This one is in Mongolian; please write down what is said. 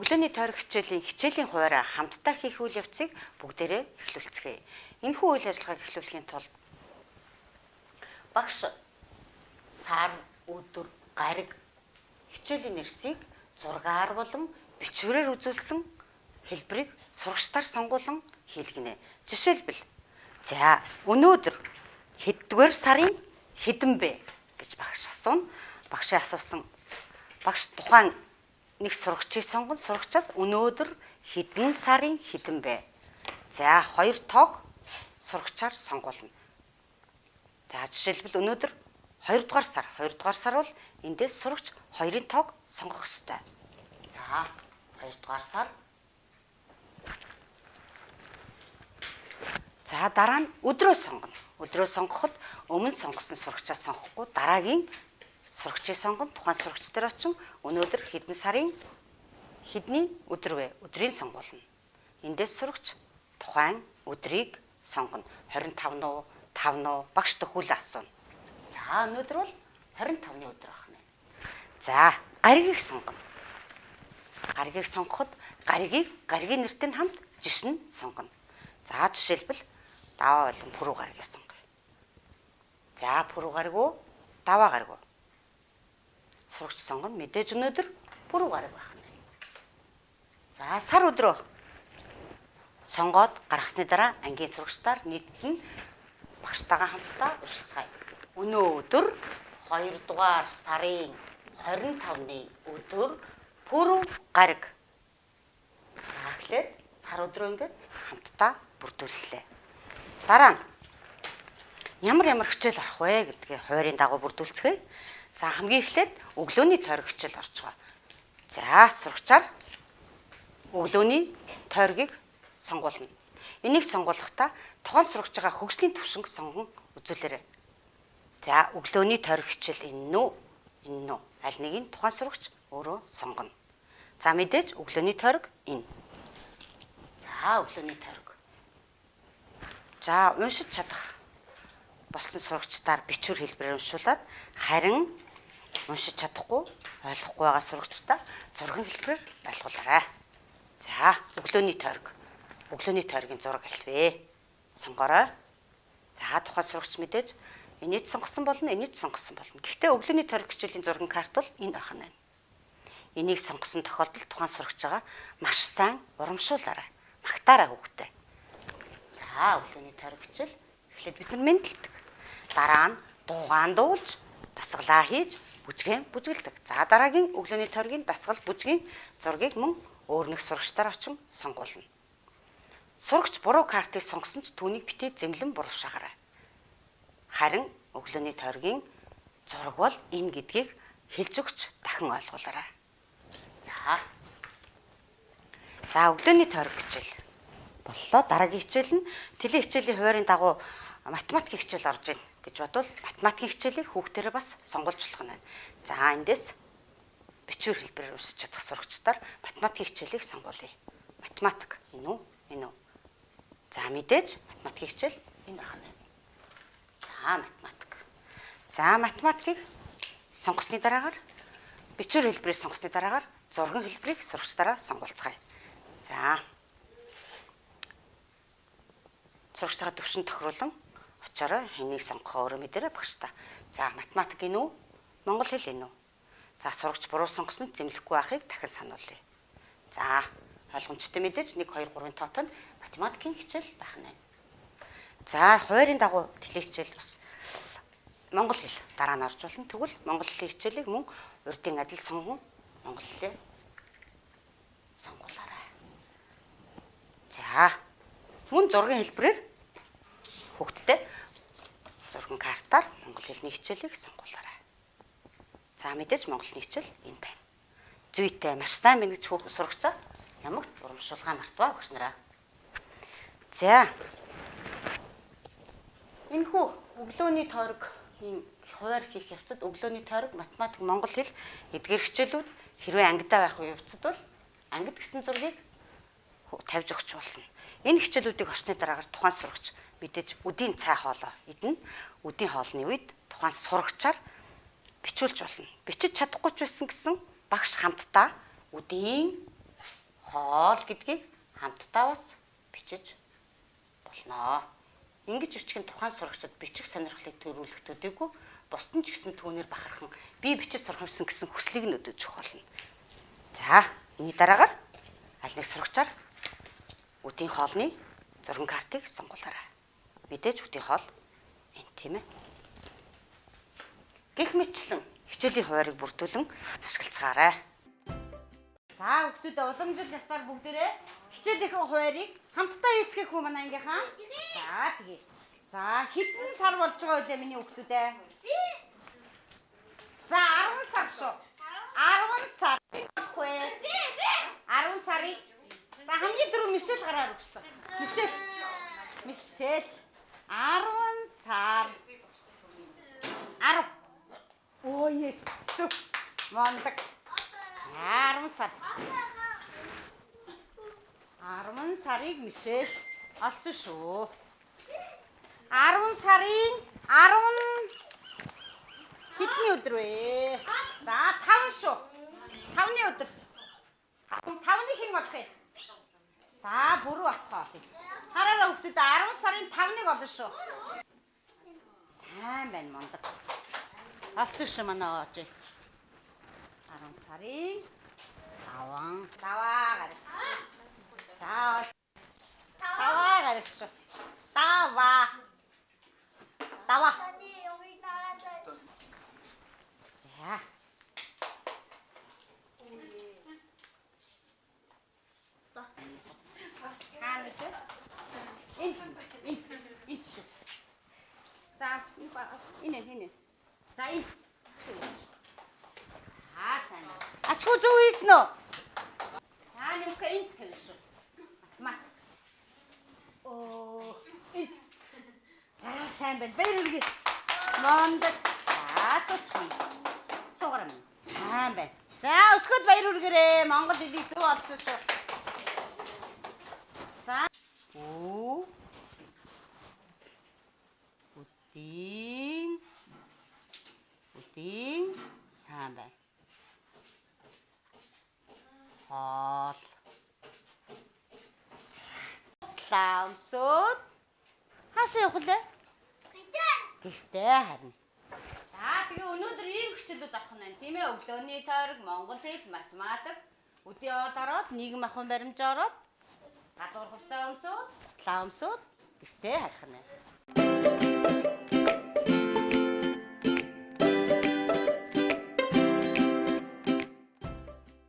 өглөөний тойрог хичээлийн хуваараа хамтдаа хийх үйл явцыг бүгдээрээ эхлүүлцгээе. Энэхүү үйл ажиллагааг эхлүүлэхийн тулд багш сар, өдөр, гариг хичээлийн нэрсийг зургаар болон бичвэрээр үзүүлсэн хэлбэрийг сурагчдаар сонгуулан хийлгэнэ. Жишээлбэл за өнөөдөр хэддүгээр сарын хэдэн бэ гэж багш асууна. Багшийн асуусан багш тухайн нэг сурагчийг сонгон сурагчаас өнөөдөр хэдэн сарын хэдэн бэ? За хоёр тоог сурагчаар сонгуулна. За жишээлбэл өнөөдөр 2 дугаар сар бол эндээс сурагч 2-ын тоог сонгох ёстой. За 2 дугаар сар. За дараа нь өдрөө сонгоно. Өдрөө сонгоход өмнө сонгосон сурагчаас сонгохгүй дараагийн сурагчийг сонгоно. Тухайн сурагч дээр очин өнөөдөр хэдэн сарын хэдний өдөр вэ? Өдрийг сонгуулна. Эндээс сурагч тухайн өдрийг сонгоно. 25 нуу, 5 нуу багш төхөөлөө асууна. За өнөөдөр бол 25-ны өдөр байна. За гаригийг сонгоно. Гаригийг сонгоход гаригийн нэртэй хамт жишин сонгоно. За жишээлбэл даваа болон пүрэв гаригийг сонгоё. За пүрэв гариг уу, даваа гариг уу? Сурагч сонгоно. Мэдээж өнөөдөр пүрэв гариг байна. За сар өдрөө сонгоод гаргасны дараа ангийн сурагчдаар нийтд нь багштайгаа хамтдаа урьдчилгаая. Өнөөдөр 2 дугаар сарын 25-ны өдөр пүрэв гариг. За эхлээд сар өдрөө ингээд хамтдаа бүрдүүллээ. Дараа нь ямар хичээл орох вэ гэдгээ хуваарийн дагуу бүрдүүлцгээе. За хамгийн эхлээд өглөөний тойрог хичээл орж байгаа. За сурагчаар өглөөний тойргийг сонгуулна. Энийг сонгуулахдаа тухайн сурагчаа хөгжлийн түвшинг сонгон үзүүлээрэй. За өглөөний тойрог хичээл энэ нь аль нэгийг тухайн сурагч өөрөө сонгоно. За мэдээж өглөөний тойрог энэ. За өглөөний тойрог. За уншиж чадах болсон сурагчдаар бичвэр хэлбэрээр уншуулад харин уншиж чадахгүй ойлгохгүй байгаа сурагчдаа зургийн хэлбэрээр ойлгуулаарай. За өглөөний тойрог. Өглөөний тойргийн зураг аль вэ? Сонгоорой. За тухайн сурагч мэдээж энийг сонгосон болно, энийг сонгосон болно. Гэхдээ өглөөний тойрог хичээлийн зургийн карт бол энэ байна. Энийг сонгосон тохиолдолд тухайн сурагчаа маш сайн урамшуулаарай. Магтаарай хүүхдээ. За өглөөний тойрог хичээл эхлээд бид нар мэдлдэг. Дараа нь дуугаан дуулж, дасгалаа хийж, бүжгэлдэг. За дараагийн өглөөний тойргийн дасгал бүжгийн зургийг мөн өөр нэг сурагчдаар очин сонгуулна. Сурагч буруу картыг сонгосон ч түүнийг битээ зэмлэн буруушгаарай. Харин өглөөний тойргийн зураг бол энэ гэдгийг хэлж өгч дахин ойлгуулаарай. За өглөөний тойрог хичээл боллоо. Дараагийн хичээл нь теле хичээлийн хуваарийн дагуу математикийн хичээл орж ийн гэж бодвол математикийн хичээлийг хүүхдэрээ бас сонгуулж болох нь байна. За эндээс бичвэр хэлбэрээр уншиж чадах сурагчдаар математикийн хичээлийг сонгуулъя. Математик энэ үү? За мэдээж математикийн хичээл энэ байна. За математикийг сонгосны дараагаар бичвэр хэлбэрийг сонгосны дараагаар зургийн хэлбэрийг сурагчдаараа сонгуулцгаая. За сурагчдаа төвшин тохируулан очоорой хэнийг сонгохоо өөрөө мэдэрэй багш та. За математик энэ үү? Монгол хэл энэ үү? За сурагч буруу сонгосон зэмлэхгүй байхыг дахин сануулъя. За ойлгомжтой мэдээж 1 2 3-ын тоотонд математикийн хичээл байх нь. За хуваарийн дагуу теле хичээл бас монгол хэл дараа нь орж болно. Тэгвэл монгол хэлний хичээлийг мөн урдын адил сонгон монгол хэлээ сонгуулаарай. За мөн зургийн хэлбэрээр хүүхдтэй зургийн картаар монгол хэлний хичээлийг сонгуулаарай. За мэдээж монгол хэлний хичээл энэ байна. Зүйтэй маш сайн байна гэж сурагчаа ямагт урамшуулгаа мартваа багш нараа. За энэхүү өглөөний тойргийн хуваар хийх явцад өглөөний тойрог математик монгол хэл эдгээр хичээлүүд хэрвээ ангидаа байх явцад бол ангид гэсэн зургийг тавьж өгч болно. Энэ хичээлүүдийг орсны дараагаар тухайн сурагч мэдээж үдийн цай хоолоо идэнэ. Үдийн хоолны үед тухайн сурагчаар бичүүлж болно. Бичиж чадахгүй ч байсан гэсэн багш хамтдаа үдийн хоол гэдгийг хамтдаа бас бичиж болно. Ингэж бичих нь тухайн сурагчид бичих сонирхлыг төрүүлэх төдийгүй бусд нь ч гэсэн түүнээр бахархан би бичиж сурах юмсан гэсэн хүслийг нь өдөөж өгөх болно. За, энэ дараагаар аль нэг сурагчаар үдийн хоолны зургийн картыг сонгуулаарай. Мэдээж үдийн хоол энэ тийм ээ. Гэх мэтчлэн хичээлийн хуваарийг бүрдүүлэн ашиглацгаарай. За хүүхдүүд уламжлал ясаар бүгдээрээ хичээлийнхээ хуваарийг хамтдаа эзэхэх хүн манай ангийнхаа. За тэгээ. За хэдэн сар болж байгаа вэ миний хүүхдүүд ээ? За 10 сар шүү. 10 сар. Баггүй. 10 сарыг. За хамгийн түрүү Мишель гараар өгсөн. Мишель. 10 сар. 10. Оо yes. Мондаг. 10 сар. 10 сарыг Мишель олсон шүү. 10 сарын 10 хэдний өдөр вэ? За 5 шүү. 5-ны өдөр. 5-ны хэн болох вэ? За бүрүү батхаа. Хараараа хүүхдүүд 10 сарын 5-ныг олно шүү. Сайн байна мондог. Олсон шүү манай ооч. 10 сарын 5 гараг. За 5 гараг шүү. 5. За. Хаана энэ шүү. За энэ. За энэ. Сайн. Ачгүй зөв хийсэн үү? Нэмэх энэ хэлсэн шүү. Мат. Оо. За сайн байна. Баяр хүргэе. Мондөг. За суучихсан. Суугараа минь. Сайн байна. За өсгөөд баяр хүргээрээ. Монгол хэлийг зөв олсон шүү. За. Үдийн сайн байна. Хоол. Ламсууд. Хаашаа явах вэ? Гэртээ харин. За тэгээ өнөөдөр ийм хичээлүүд авах нь тийм ээ. Өглөөний тойрог, монгол хэл, математик, өдийн хоол ороод, нийгэм ахуйн баримж ороод, гадуур хувцас өмсөөд, гутлаа өмсөөд гэртээ харих нь.